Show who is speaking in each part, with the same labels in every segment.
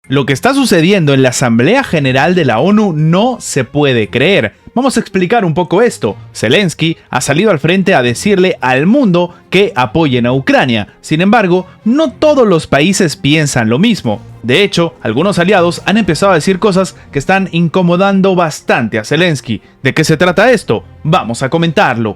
Speaker 1: Lo que está sucediendo en la Asamblea General de la ONU no se puede creer. Vamos a explicar un poco esto. Zelensky ha salido al frente a decirle al mundo que apoyen a Ucrania. Sin embargo, no todos los países piensan lo mismo. De hecho, algunos aliados han empezado a decir cosas que están incomodando bastante a Zelensky. ¿De qué se trata esto? Vamos a comentarlo.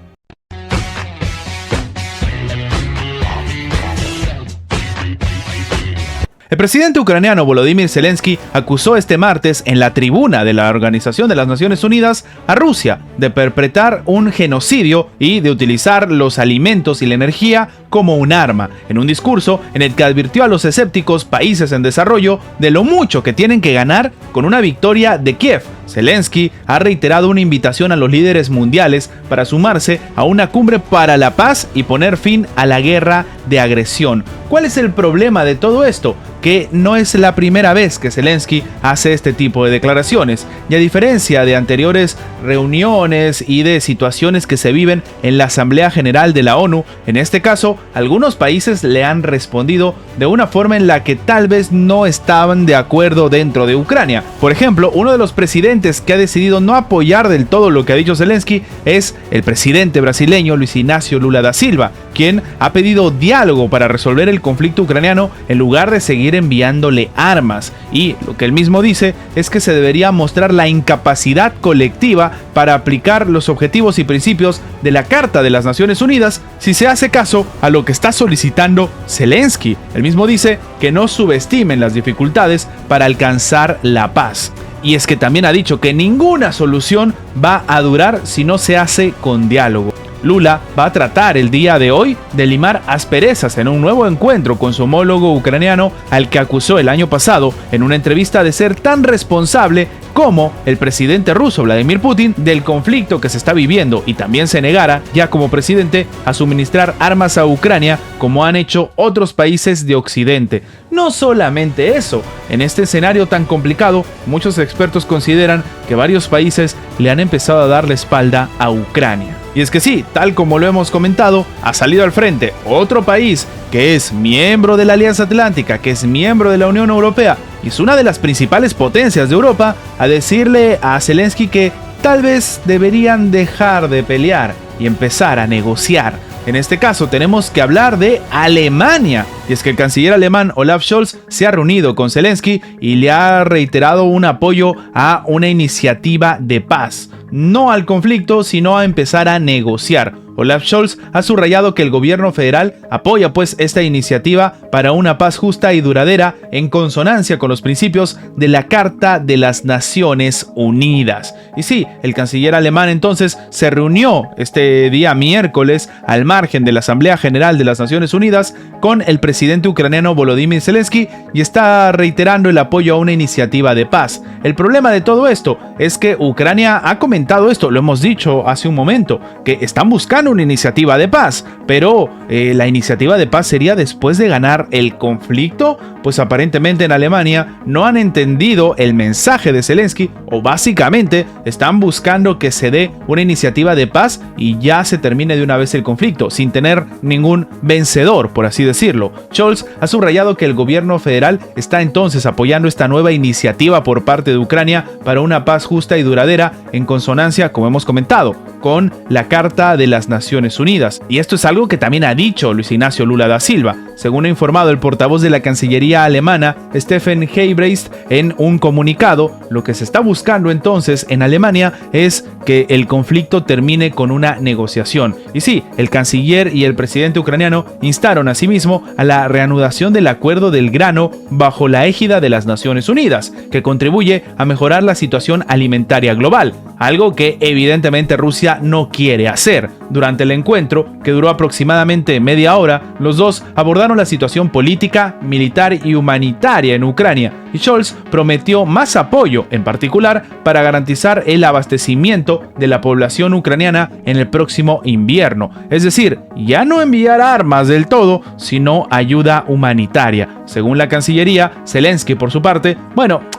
Speaker 1: El presidente ucraniano Volodymyr Zelensky acusó este martes en la tribuna de la Organización de las Naciones Unidas a Rusia de perpetrar un genocidio y de utilizar los alimentos y la energía como un arma, en un discurso en el que advirtió a los escépticos países en desarrollo de lo mucho que tienen que ganar con una victoria de Kiev. Zelensky ha reiterado una invitación a los líderes mundiales para sumarse a una cumbre para la paz y poner fin a la guerra de agresión. ¿Cuál es el problema de todo esto? Que no es la primera vez que Zelensky hace este tipo de declaraciones, y a diferencia de anteriores reuniones y de situaciones que se viven en la Asamblea General de la ONU, en este caso, algunos países le han respondido de una forma en la que tal vez no estaban de acuerdo dentro de Ucrania. Por ejemplo, uno de los presidentes que ha decidido no apoyar del todo lo que ha dicho Zelensky es el presidente brasileño Luis Ignacio Lula da Silva, quien ha pedido diálogo para resolver el conflicto ucraniano en lugar de seguir enviándole armas, y lo que él mismo dice es que se debería mostrar la incapacidad colectiva para aplicar los objetivos y principios de la Carta de las Naciones Unidas si se hace caso a lo que está solicitando Zelensky. Él mismo dice que no subestimen las dificultades para alcanzar la paz. Y es que también ha dicho que ninguna solución va a durar si no se hace con diálogo. Lula va a tratar el día de hoy de limar asperezas en un nuevo encuentro con su homólogo ucraniano, al que acusó el año pasado en una entrevista de ser tan responsable como el presidente ruso Vladimir Putin del conflicto que se está viviendo, y también se negara, ya como presidente, a suministrar armas a Ucrania como han hecho otros países de Occidente. No solamente eso, en este escenario tan complicado, muchos expertos consideran que varios países le han empezado a dar la espalda a Ucrania. Y es que sí, tal como lo hemos comentado, ha salido al frente otro país que es miembro de la Alianza Atlántica, que es miembro de la Unión Europea y es una de las principales potencias de Europa, a decirle a Zelensky que tal vez deberían dejar de pelear y empezar a negociar. En este caso tenemos que hablar de Alemania, y es que el canciller alemán Olaf Scholz se ha reunido con Zelensky y le ha reiterado un apoyo a una iniciativa de paz, no al conflicto, sino a empezar a negociar. Olaf Scholz ha subrayado que el gobierno federal apoya esta iniciativa para una paz justa y duradera en consonancia con los principios de la Carta de las Naciones Unidas. Y sí, el canciller alemán entonces se reunió este día miércoles al margen de la Asamblea General de las Naciones Unidas con el presidente ucraniano Volodymyr Zelensky y está reiterando el apoyo a una iniciativa de paz. El problema de todo esto es que Ucrania ha comentado esto, lo hemos dicho hace un momento, que están buscando una iniciativa de paz, pero la iniciativa de paz sería después de ganar el conflicto. Pues aparentemente en Alemania no han entendido el mensaje de Zelensky, o básicamente están buscando que se dé una iniciativa de paz y ya se termine de una vez el conflicto, sin tener ningún vencedor, por así decirlo. Scholz ha subrayado que el gobierno federal está entonces apoyando esta nueva iniciativa por parte de Ucrania para una paz justa y duradera en consonancia, como hemos comentado, con la Carta de las Naciones Unidas. Y esto es algo que también ha dicho Luis Ignacio Lula da Silva, según ha informado el portavoz de la Cancillería alemana Steffen Heybrecht en un comunicado. Lo que se está buscando entonces en Alemania es que el conflicto termine con una negociación. Y sí, el canciller y el presidente ucraniano instaron asimismo a la reanudación del acuerdo del grano bajo la égida de las Naciones Unidas, que contribuye a mejorar la situación alimentaria global, algo que evidentemente Rusia no quiere hacer. Durante el encuentro, que duró aproximadamente media hora, los dos abordaron la situación política, militar y humanitaria en Ucrania, y Scholz prometió más apoyo, en particular para garantizar el abastecimiento de la población ucraniana en el próximo invierno. Es decir, ya no enviar armas del todo, sino ayuda humanitaria. Según la Cancillería, Zelensky, por su parte,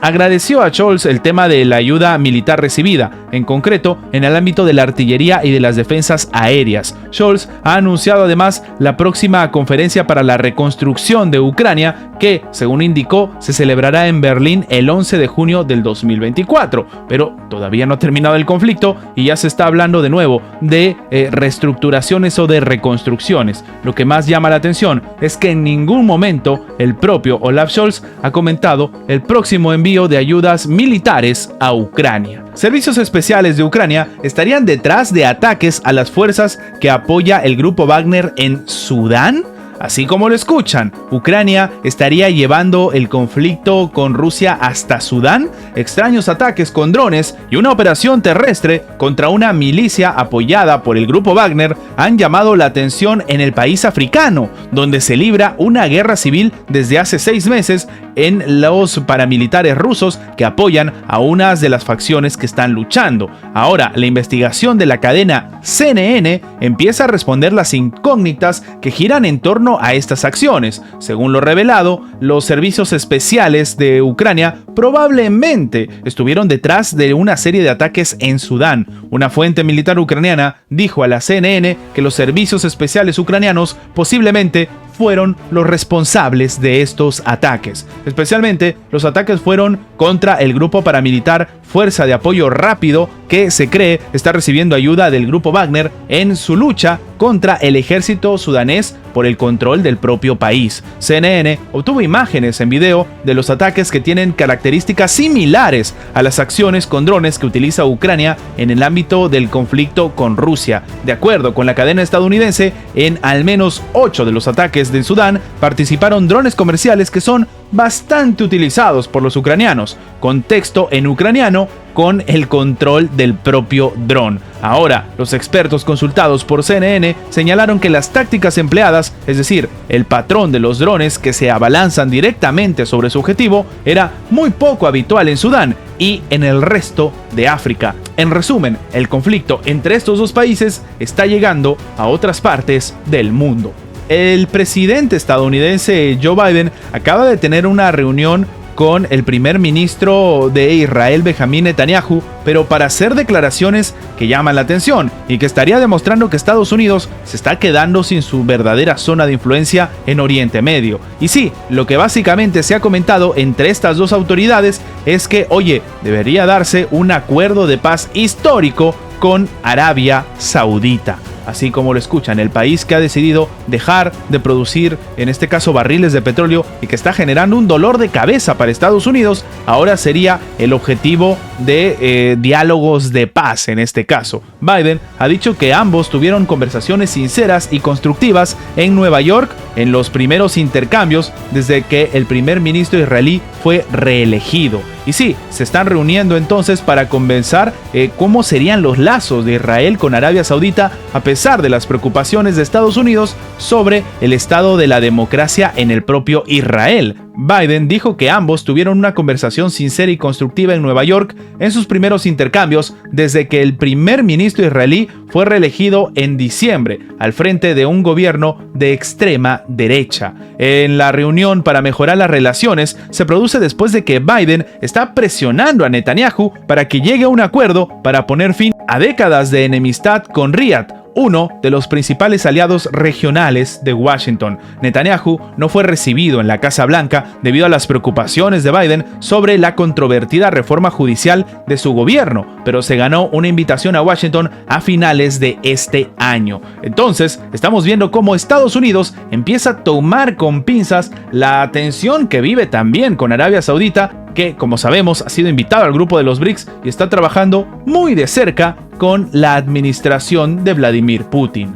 Speaker 1: agradeció a Scholz el tema de la ayuda militar recibida, en concreto en el ámbito de la artillería y de las defensas aéreas. Scholz ha anunciado además la próxima conferencia para la reconstrucción de Ucrania que, según indicó, se celebrará en Berlín el 11 de junio del 2024. Pero todavía no ha terminado el conflicto y ya se está hablando de nuevo de reestructuraciones o de reconstrucciones. Lo que más llama la atención es que en ningún momento el propio Olaf Scholz ha comentado el próximo envío de ayudas militares a Ucrania. Servicios especiales de Ucrania estarían detrás de ataques a las fuerzas que apoya el grupo Wagner en Sudán. Así como lo escuchan, Ucrania estaría llevando el conflicto con Rusia hasta Sudán. Extraños ataques con drones y una operación terrestre contra una milicia apoyada por el grupo Wagner han llamado la atención en el país africano, donde se libra una guerra civil desde hace 6 meses en los paramilitares rusos que apoyan a unas de las facciones que están luchando. Ahora, la investigación de la cadena CNN empieza a responder las incógnitas que giran en torno a estas acciones. Según lo revelado, los servicios especiales de Ucrania probablemente estuvieron detrás de una serie de ataques en Sudán. Una fuente militar ucraniana dijo a la CNN que los servicios especiales ucranianos posiblemente fueron los responsables de estos ataques. Especialmente, los ataques fueron contra el grupo paramilitar Fuerza de Apoyo Rápido, que se cree está recibiendo ayuda del grupo Wagner en su lucha contra el ejército sudanés por el control del propio país. CNN obtuvo imágenes en video de los ataques que tienen características similares a las acciones con drones que utiliza Ucrania en el ámbito del conflicto con Rusia. De acuerdo con la cadena estadounidense, en al menos 8 de los ataques de Sudán participaron drones comerciales que son bastante utilizados por los ucranianos, con texto en ucraniano con el control del propio dron. Ahora, los expertos consultados por CNN señalaron que las tácticas empleadas, es decir, el patrón de los drones que se abalanzan directamente sobre su objetivo, era muy poco habitual en Sudán y en el resto de África. En resumen, el conflicto entre estos dos países está llegando a otras partes del mundo. El presidente estadounidense Joe Biden acaba de tener una reunión con el primer ministro de Israel, Benjamín Netanyahu, pero para hacer declaraciones que llaman la atención y que estaría demostrando que Estados Unidos se está quedando sin su verdadera zona de influencia en Oriente Medio. Y sí, lo que básicamente se ha comentado entre estas dos autoridades es que, oye, debería darse un acuerdo de paz histórico con Arabia Saudita. Así como lo escuchan, el país que ha decidido dejar de producir, en este caso, barriles de petróleo y que está generando un dolor de cabeza para Estados Unidos, ahora sería el objetivo de diálogos de paz en este caso. Biden ha dicho que ambos tuvieron conversaciones sinceras y constructivas en Nueva York en los primeros intercambios desde que el primer ministro israelí fue reelegido. Y sí, se están reuniendo entonces para conversar cómo serían los lazos de Israel con Arabia Saudita a pesar de las preocupaciones de Estados Unidos sobre el estado de la democracia en el propio Israel. Biden dijo que ambos tuvieron una conversación sincera y constructiva en Nueva York en sus primeros intercambios desde que el primer ministro israelí fue reelegido en diciembre al frente de un gobierno de extrema derecha. En la reunión para mejorar las relaciones se produce después de que Biden está presionando a Netanyahu para que llegue a un acuerdo para poner fin a décadas de enemistad con Riad, uno de los principales aliados regionales de Washington. Netanyahu no fue recibido en la Casa Blanca debido a las preocupaciones de Biden sobre la controvertida reforma judicial de su gobierno, pero se ganó una invitación a Washington a finales de este año. Entonces, estamos viendo cómo Estados Unidos empieza a tomar con pinzas la tensión que vive también con Arabia Saudita, que, como sabemos, ha sido invitado al grupo de los BRICS y está trabajando muy de cerca con la administración de Vladimir Putin.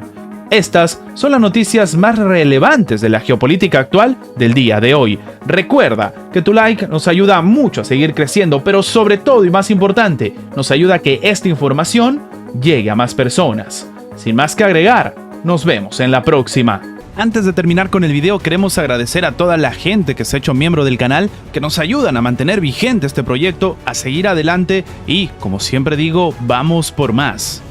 Speaker 1: Estas son las noticias más relevantes de la geopolítica actual del día de hoy. Recuerda que tu like nos ayuda mucho a seguir creciendo, pero sobre todo y más importante, nos ayuda a que esta información llegue a más personas. Sin más que agregar, nos vemos en la próxima. Antes de terminar con el video, queremos agradecer a toda la gente que se ha hecho miembro del canal, que nos ayudan a mantener vigente este proyecto, a seguir adelante y, como siempre digo, vamos por más.